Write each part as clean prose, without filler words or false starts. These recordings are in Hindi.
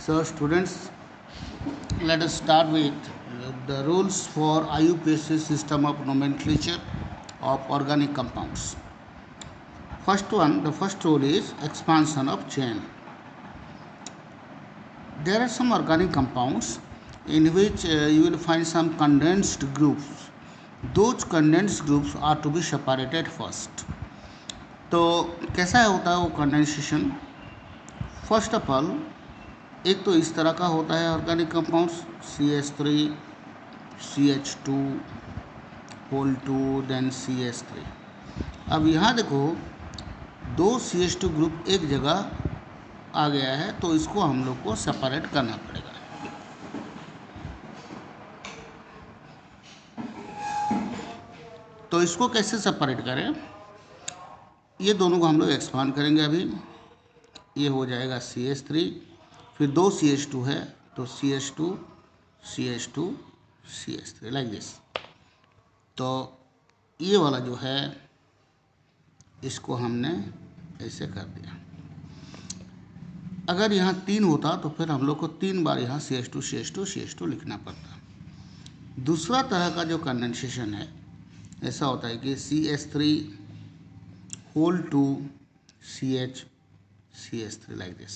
So students, let us start with the rules for IUPAC system of nomenclature of organic compounds. The first rule is expansion of chain. There are some organic compounds in which you will find some condensed groups. Those condensed groups are to be separated first. तो कैसा होता है वो कंडेंसेशन? फर्स्ट ऑफ ऑल, एक तो इस तरह का होता है organic compounds CH3 CH2 whole 2 then CH3. अब यहाँ देखो दो CH2 ग्रुप एक जगह आ गया है तो इसको हम लोग को सेपरेट करना पड़ेगा. तो इसको कैसे सेपरेट करें? ये दोनों को हम लोग एक्सपांड करेंगे. अभी ये हो जाएगा CH3, फिर दो CH2 है तो CH2 CH2 CH3 like this. तो ये वाला जो है इसको हमने ऐसे कर दिया. अगर यहाँ 3 होता तो फिर हम लोग को 3 बार यहाँ CH2 CH2 CH2 लिखना पड़ता. दूसरा तरह का जो कंडेंसेशन है ऐसा होता है कि CH3 होल 2 CH CH3 लाइक दिस.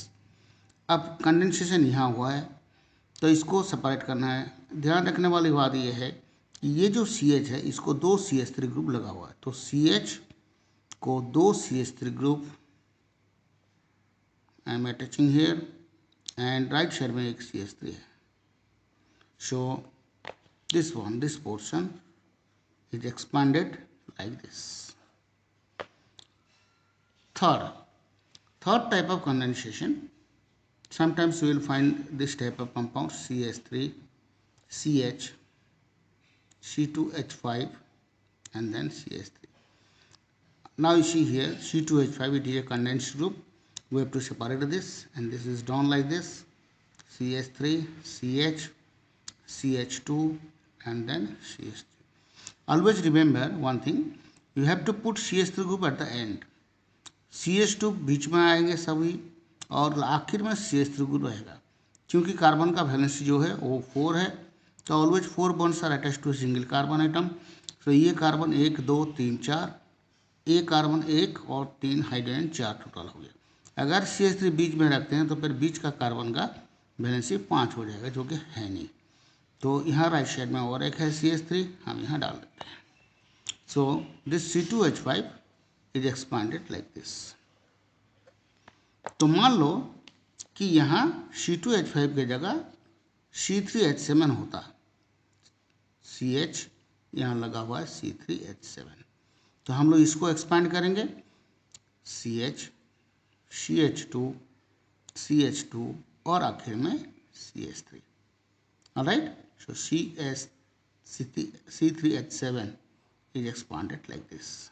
अब कंडेंसेशन यहाँ हुआ है तो इसको सेपरेट करना है. ध्यान रखने वाली बात ये है कि ये जो CH है इसको दो CH3 ग्रुप लगा हुआ है. तो CH को दो CH3 group I am attaching here and right side में एक CH3 है. So this portion is expanded like this. Third type of condensation, sometimes you will find this type of compound CH3 CH C2H5 and then CH3. Now you see here C2H5, it is a condensed group. We have to separate this and this is done like this: CH3 CH CH2 and then CH3. Always remember one thing, you have to put CH3 group at the end. CH2 बीच में आएंगे सभी और आखिर में CH3 ग्रुप रहेगा. क्योंकि कार्बन का वैलेंसी जो है वो 4 है तो always 4 bonds are attached to single carbon atom. तो ये कार्बन 1 2 3 4, ये कार्बन 1 और 3 हाइड्रोजन 4 टोटल हो गया. अगर CH3 बीच में रखते हैं तो फिर बीच का कार्बन का वैलेंसी 5 हो जाएगा, जो कि है नहीं. तो यहाँ राइट साइड में और एक है CH3, हम यहाँ डाल देते हैं. So this C2H5 is expanded like this. तो मान लो कि यहाँ C2H5 की जगह C3H7 होता. CH यहाँ लगा हुआ है C3H7, तो हम लोग इसको एक्सपांड करेंगे CH CH2 CH2 और आखिर में CH3. Alright, so C3H7 is expanded like this.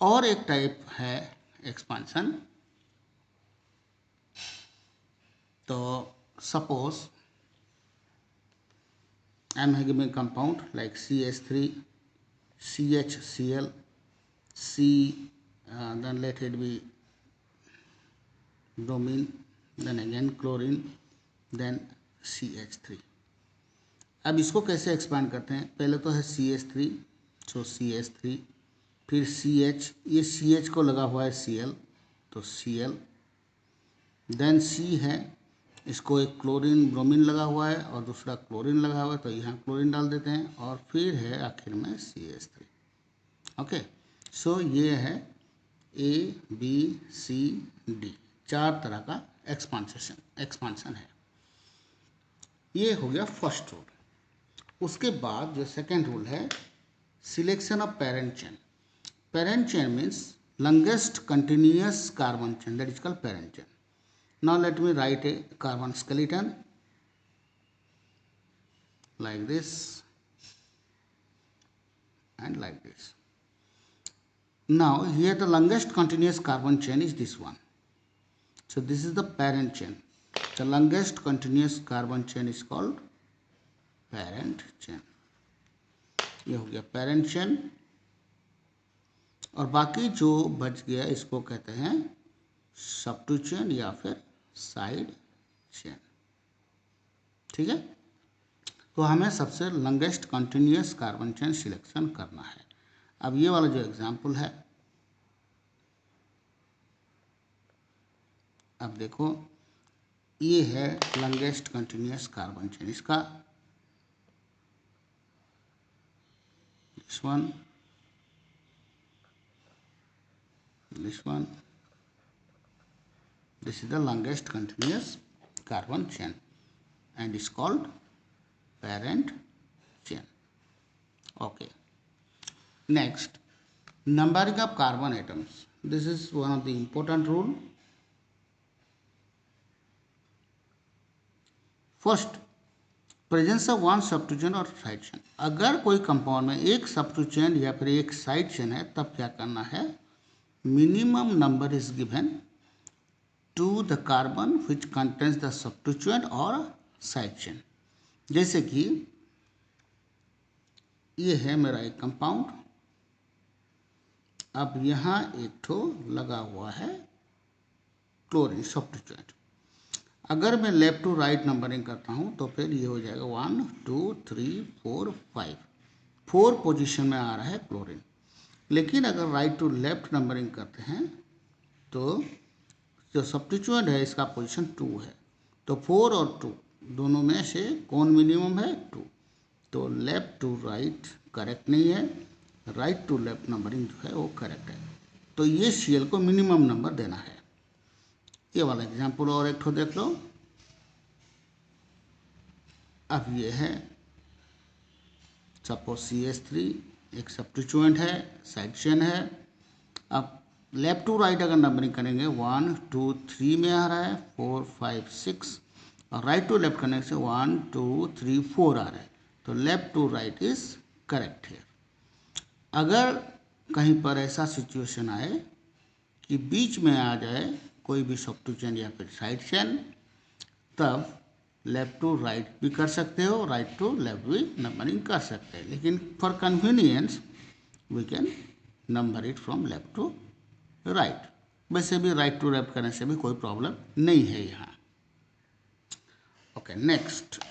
और एक टाइप है एक्सपांशन. तो suppose I am having compound like CH3 CHCl C then let it be bromine, then again chlorine, then CH3. अब इसको कैसे एक्सपांड करते हैं? पहले तो है CH3, सो CH3, फिर CH, ये CH को लगा हुआ है Cl तो Cl, देन C है, इसको एक क्लोरीन ब्रोमीन लगा हुआ है और दूसरा क्लोरीन लगा हुआ है तो यहाँ क्लोरीन डाल देते हैं और फिर है आखिर में CH3. ओके, सो ये है ABCD 4 तरह का एक्सपांशन है. ये हो गया फर्स्ट रूल. उसके बाद जो सेकेंड रूल है, selection of parent chain. Parent chain means longest continuous carbon chain, that is called parent chain. Now let me write a carbon skeleton like this and like this. Now here the longest continuous carbon chain is this one. So this is the parent chain. The longest continuous carbon chain is called parent chain. ये हो गया parent chain. और बाकी जो बच गया इसको कहते हैं सबटू चेन या फिर साइड चेन. ठीक है। तो हमें सबसे longest continuous carbon chain selection करना है। अब ये वाला जो एग्जांपल है, अब देखो ये है लॉन्गेस्ट कंटिन्यूअस कार्बन चेन, इसका this one, this one, this is the longest continuous carbon chain and is called parent chain. Okay, next, numbering of carbon atoms. This is one of the important rule. First, presence of one substituent और साइड चेन। अगर कोई कंपाउंड में एक सब्स्टिट्यूएंट या फिर एक साइड चेन है तब क्या करना है, minimum number is given to the carbon which contains the substituent और साइड चेन। जैसे कि ये है मेरा एक कंपाउंड, अब यहाँ एक ठो लगा हुआ है क्लोरीन सब्स्टिट्यूएंट। अगर मैं लेफ्ट टू राइट नंबरिंग करता हूँ तो फिर ये हो जाएगा 1 2 3 4 5, 4 पोजीशन में आ रहा है क्लोरीन। लेकिन अगर राइट टू लेफ्ट नंबरिंग करते हैं तो जो सब्स्टिट्यूएंट है इसका पोजीशन 2 है, तो 4 और 2 दोनों में से कौन मिनिमम है, 2। तो लेफ्ट टू राइट करेक्ट नहीं है, राइट टू लेफ्ट नंबरिंग जो है वो करेक्ट है। तो ये Cl को मिनिमम नंबर देना है। ये वाला एग्जाम्पल और एक ठो देख लो। अब ये है सपोज CH3 एक सब्स्टिट्यूएंट है, साइड चेन है। अब लेफ्ट टू राइट अगर नंबरिंग करेंगे 1 2 3 में आ रहा है, 4 5 6, और राइट टू लेफ्ट करने से 1 2 3 4 आ रहा है। तो left to right is correct है। अगर कहीं पर ऐसा सिचुएशन आए कि बीच में आ जाए कोई भी सब्स्टिट्यूएंट या फिर साइड चेन, तब लेफ्ट टू राइट भी कर सकते हो, राइट टू लेफ्ट भी नंबरिंग कर सकते हैं, लेकिन for convenience we can number it from left to right. वैसे भी राइट टू लेफ्ट करने से भी कोई प्रॉब्लम नहीं है यहाँ। Okay, next,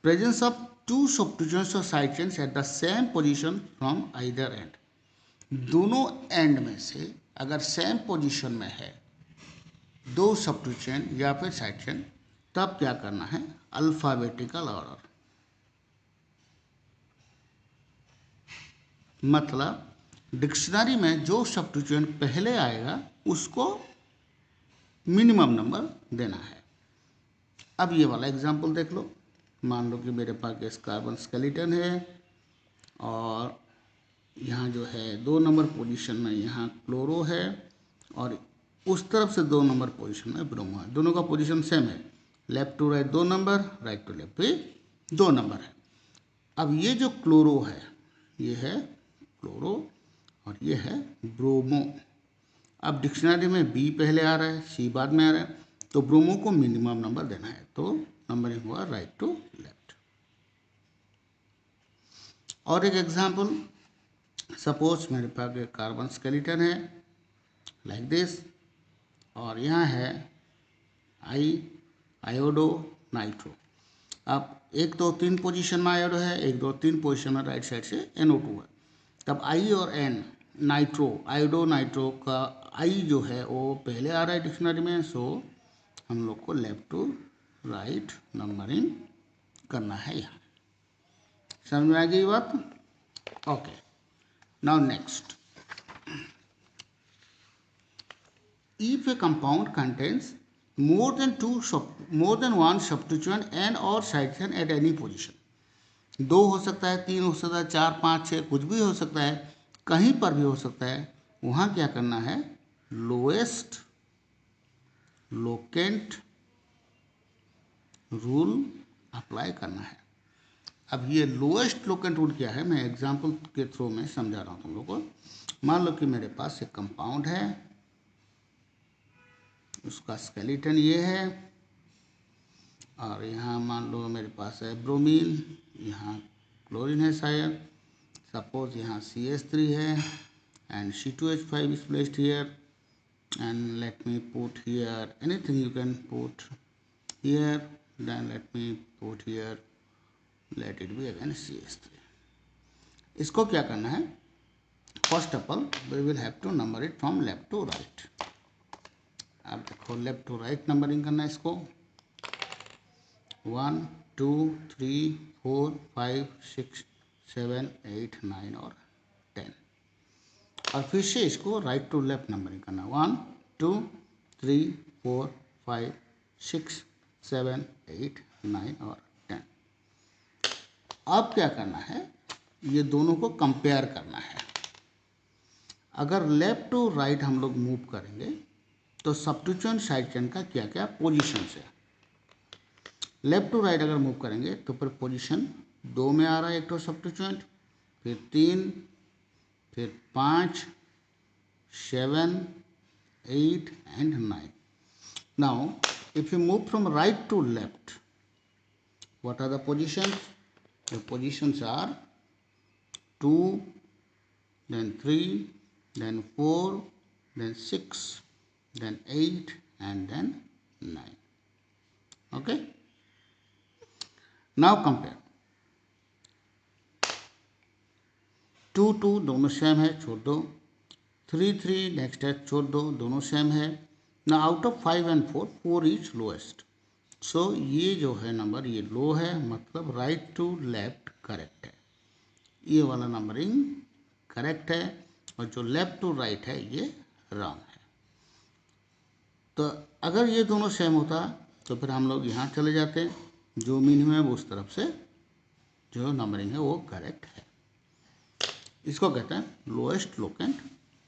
presence of two substituents और side chains at the same position from either end. दोनों एंड में से अगर सेम पोजीशन में है दो सब्स्टिट्यूएंट या फिर साइड चेन, तब क्या करना है, अल्फाबेटिकल ऑर्डर। मतलब डिक्शनरी में जो सब्स्टिट्यूएंट पहले आएगा उसको मिनिमम नंबर देना है। अब ये वाला एग्जांपल देख लो। मान लो कि मेरे पास एक कार्बन स्केलेटन है और यहाँ जो है 2 नंबर पोजीशन में यहाँ क्लोरो है और उस तरफ से 2 नंबर पोजीशन में ब्रोमो है। दोनों का पोजीशन सेम है, left to right 2 number, right to left भी 2 नंबर है। अब ये जो क्लोरो है ये है क्लोरो और ये है ब्रोमो। अब डिक्शनरी में बी पहले आ रहा है, सी बाद में आ रहा है, तो ब्रोमो को मिनिमम नंबर देना है, तो नंबरिंग हुआ राइट टू लेफ्ट। और एक एग्जांपल, सपोज मेरे पास एक कार्बन स्केलेटन है लाइक दिस और यहाँ है आयोडो नाइट्रो। अब 1 2 3 पोजीशन में आयोडो है, 1 2 3 पोजीशन में राइट साइड से NO2 है। तब I और N नाइट्रो, आयोडो नाइट्रो का I जो है वो पहले आ रहा है डिक्शनरी में, सो हम लोग को लेफ्ट टू राइट नंबरिंग करना है यहाँ। समझ में आ गई बात? Okay, now next, if a compound contains more than one substituent and or side chain at any position, 2 हो सकता है, 3 हो सकता है, 4 5 6 कुछ भी हो सकता है, कहीं पर भी हो सकता है, वहाँ क्या करना है, लोएस्ट लोकेंट रूल अप्लाई करना है। अब ये लोएस्ट लोकेंट रूल क्या है, मैं एग्जांपल के थ्रू में समझा रहा हूँ तुम लोग को। मान लो कि मेरे पास एक कंपाउंड है, उसका स्केलेटन ये है और यहाँ मान लो मेरे पास है ब्रोमीन, यहाँ क्लोरीन है शायद, सपोज यहाँ CH3 है and C2H5 is placed here, and let me put here anything you can put here, then let me put here, let it be again CS3. इसको क्या करना है, first of all we will have to number it from left to right. अब देखो लेफ्ट टू राइट नंबरिंग करना है इसको. 1 2 3 4 5 6 7 8 9 और 10. और फिर से इसको राइट टू लेफ्ट नंबरिंग करना. 1 2 3 4 5 6 7 8 9 और 10. अब क्या करना है, ये दोनों को कंपेयर करना है. अगर लेफ्ट टू राइट हम लोग मूव करेंगे तो सब्स्टिट्यूएंट साइड चेन का क्या क्या पोजीशन है. लेफ्ट टू राइट अगर मूव करेंगे तो फिर पोजीशन 2 में आ रहा है एक तो सब्स्टिट्यूएंट, फिर 3, फिर 5, 7, 8 and 9. Now if you move from right to left, what are the positions? The positions are 2, then 3, then 4, then 6, then 8 and then 9. Okay, now compare. 2 2 दोनों सेम है, छोड़ दो. 3 3 नेक्स्ट है, छोड़ दो, दोनों सेम है. ना out of 5 and 4, 4 is lowest. So ये जो है नंबर ये लो है, मतलब राइट टू लेफ्ट करेक्ट है. ये वाला नंबरिंग करेक्ट है और जो लेफ्ट टू राइट है ये रॉन्ग है. तो अगर ये दोनों सेम होता तो फिर हम लोग यहाँ चले जाते, जो मिनिमम है उस तरफ से जो नंबरिंग है वो करेक्ट है. इसको कहते हैं lowest locant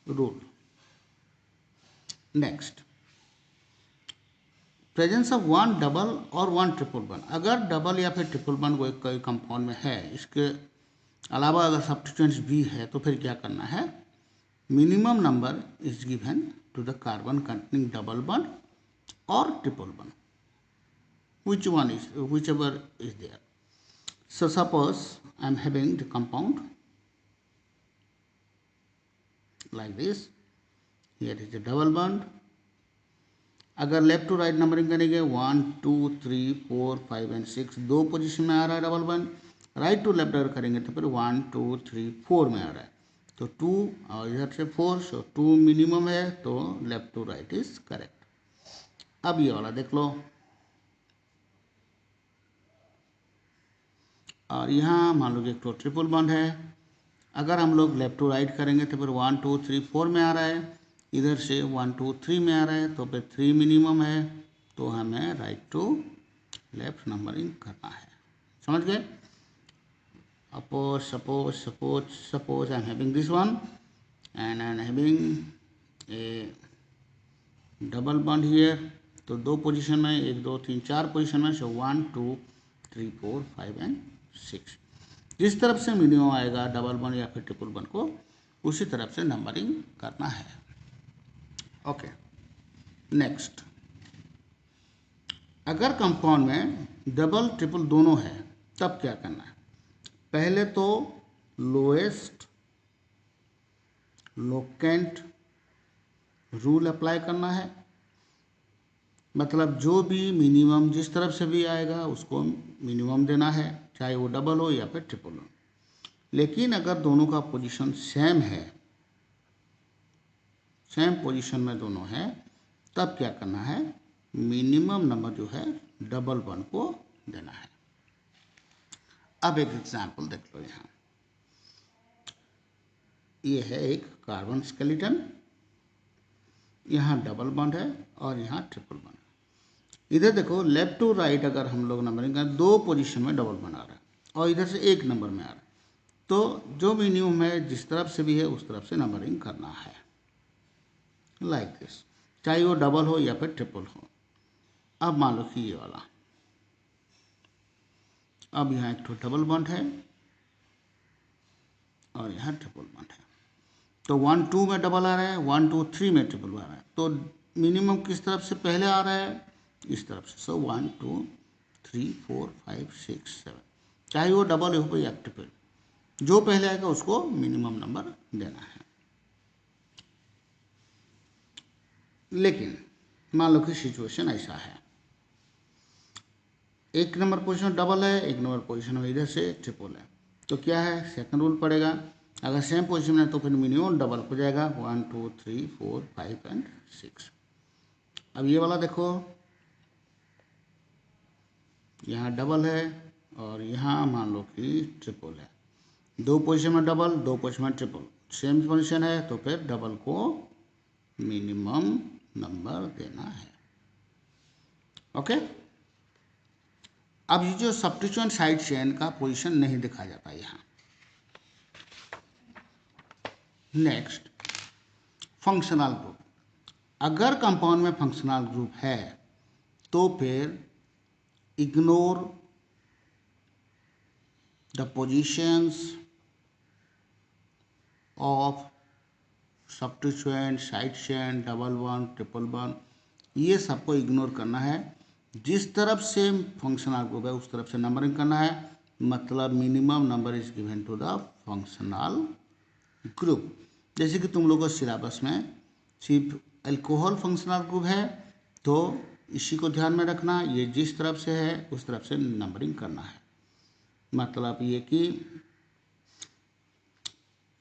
rule. Next, presence of 1 double और 1 ट्रिपल वन. अगर डबल या फिर ट्रिपल वन कोई कंपाउंड में है, इसके अलावा अगर सब्स्टिट्यूएंट्स भी है तो फिर क्या करना है, minimum number is given to the carbon containing double bond और triple bond, whichever is there. So suppose I am having the compound like this. Here is the double bond. अगर लेफ्ट टू राइट नंबरिंग करेंगे 1 2 3 4 5 एंड 6 दो पोजीशन में आ रहा है double bond. Right to left अगर करेंगे तो फिर 1 2 3 4 में आ रहा है, तो 2 और इधर से 4, सो 2 मिनिमम है, तो left to right is correct. अब ये वाला देख लो, और यहाँ मान लो एक तो ट्रिपल बॉन्ड है. अगर हम लोग लेफ्ट टू राइट करेंगे तो फिर 1 2 3 4 में आ रहा है, इधर से 1 2 3 में आ रहा है, तो फिर 3 मिनिमम है, तो हमें राइट टू लेफ्ट नंबरिंग करना है. समझ गए. Suppose I am having this one and I am having A double bond here. तो दो पोजीशन में, 1 2 3 4 पोजीशन में, सो 1 2 3 4 5 एंड 6. जिस तरफ से मिनिमम आएगा डबल बॉन्ड या फिर ट्रिपल बॉन्ड को, उसी तरफ से नंबरिंग करना है. ओके, नेक्स्ट, अगर कंपाउंड में डबल ट्रिपल दोनों है तब क्या करना है. पहले तो लोएस्ट लोकेंट रूल अप्लाई करना है, मतलब जो भी मिनिमम जिस तरफ से भी आएगा उसको मिनिमम देना है, चाहे वो डबल हो या फिर ट्रिपल हो. लेकिन अगर दोनों का पोजीशन सेम है, सेम पोजीशन में दोनों है, तब क्या करना है, मिनिमम नंबर जो है डबल वन को देना है. अब एक एग्जांपल देख लो. यहाँ ये है एक कार्बन स्केलेटन, यहाँ डबल बॉन्ड है और यहाँ ट्रिपल बॉन्ड है. इधर देखो लेफ्ट टू राइट अगर हम लोग नंबरिंग करें, दो पोजीशन में डबल बॉन्ड आ रहा है और इधर से एक नंबर में आ रहा है, तो जो मिनिमम है जिस तरफ से भी है उस तरफ से नंबरिंग करना है, लाइक दिस, चाहे वो डबल हो या फिर ट्रिपल हो. अब मान लो कि ये वाला, अब यहाँ एक तो डबल बॉन्ड है और यहाँ ट्रिपल बॉन्ड है, तो 1 2 में डबल आ रहा है, 1 2 3 में ट्रिपल आ रहा है, तो मिनिमम किस तरफ से पहले आ रहा है, इस तरफ से. सो 1 2 3 4 5 6 7, चाहे वो डबल हो या ट्रिपल, जो पहले आएगा उसको मिनिमम नंबर देना है. लेकिन मान लो कि सिचुएशन ऐसा है, एक नंबर पोजीशन में डबल है, एक नंबर पोजीशन में इधर से ट्रिपल है, तो क्या है सेकंड रूल पड़ेगा। अगर सेम पोजीशन में है तो फिर मिनिमम डबल हो जाएगा 1 2 3 4 5 एंड 6। अब ये वाला देखो, यहाँ डबल है और यहाँ मान लो कि ट्रिपल है, दो पोजीशन में डबल, दो पोजीशन में ट्रिपल, सेम पोजीशन है तो फिर डबल को मिनिमम नंबर देना है। ओके। अब ये जो सब्स्टिट्यूएंट साइड चेन का पोजीशन नहीं दिखा जाता यहाँ। Next, functional group. अगर कंपाउंड में फंक्शनल ग्रुप है तो फिर ignore the positions of substituent, side chain, double bond, triple bond, ये सबको इग्नोर करना है। जिस तरफ से फंक्शनल ग्रुप है उस तरफ से नंबरिंग करना है, मतलब minimum number is given to the functional group. जैसे कि तुम लोगों को सिलेबस में सिर्फ अल्कोहल फंक्शनल ग्रुप है तो इसी को ध्यान में रखना, ये जिस तरफ से है उस तरफ से नंबरिंग करना है। मतलब ये कि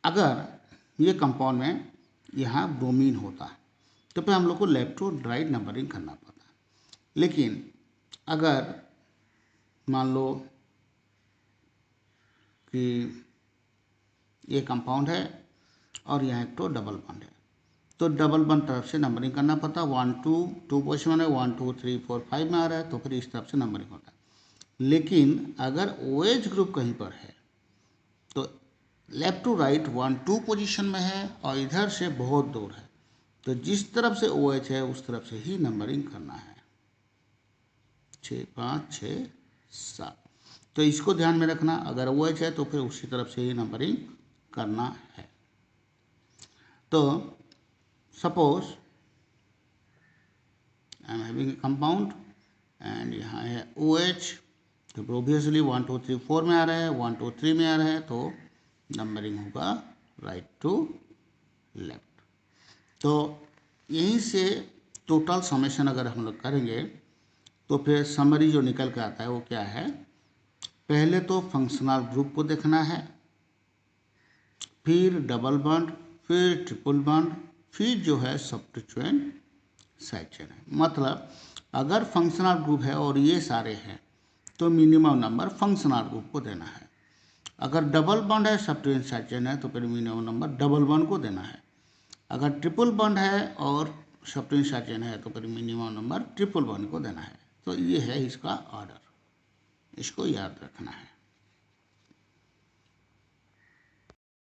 अगर ये कंपाउंड में यहाँ ब्रोमीन होता तो फिर हम लोग को लेफ्ट टू राइट नंबरिंग करना पड़ता। लेकिन अगर मान लो कि ये कंपाउंड है और यहाँ एक तो डबल बॉन्ड है तो डबल बॉन्ड तरफ से नंबरिंग करना पड़ता। 1 2 2 पोजिशन में 1 2 3 4 5 में आ रहा है तो फिर इस तरफ से नंबरिंग होता है। लेकिन अगर OH ग्रुप कहीं पर है तो लेफ्ट टू राइट 1 2 पोजीशन में है और इधर से बहुत दूर है, तो जिस तरफ से OH है उस तरफ से ही नंबरिंग करना है। 6 5 6 7, तो इसको ध्यान में रखना। अगर OH है तो फिर उसी तरफ से ही नंबरिंग करना है। तो suppose I am having a compound and यहाँ है OH, तो ऑब्वियसली 1 2 3 4 में आ रहा है, 1 2 3 में आ रहा है, तो नंबरिंग होगा राइट टू लेफ्ट। तो यहीं से टोटल समेशन अगर हम लोग करेंगे तो फिर समरी जो निकल के आता है वो क्या है, पहले तो फंक्शनल ग्रुप को देखना है, फिर डबल बॉन्ड, फिर ट्रिपल बॉन्ड, फिर जो है सब्स्टिट्यूएंट साइड चेन है। मतलब अगर फंक्शनल ग्रुप है और ये सारे हैं तो मिनिमम नंबर फंक्शनल ग्रुप को देना है। अगर डबल बॉन्ड है, सब्स्टिट्यूएंट साइड चेन है, तो फिर मिनिमम नंबर डबल बॉन्ड को देना है। अगर ट्रिपल बॉन्ड है और सब्स्टिट्यूएंट साइड चेन है तो फिर मिनिमम नंबर ट्रिपल बॉन्ड को देना है। तो ये है इसका ऑर्डर, इसको याद रखना है।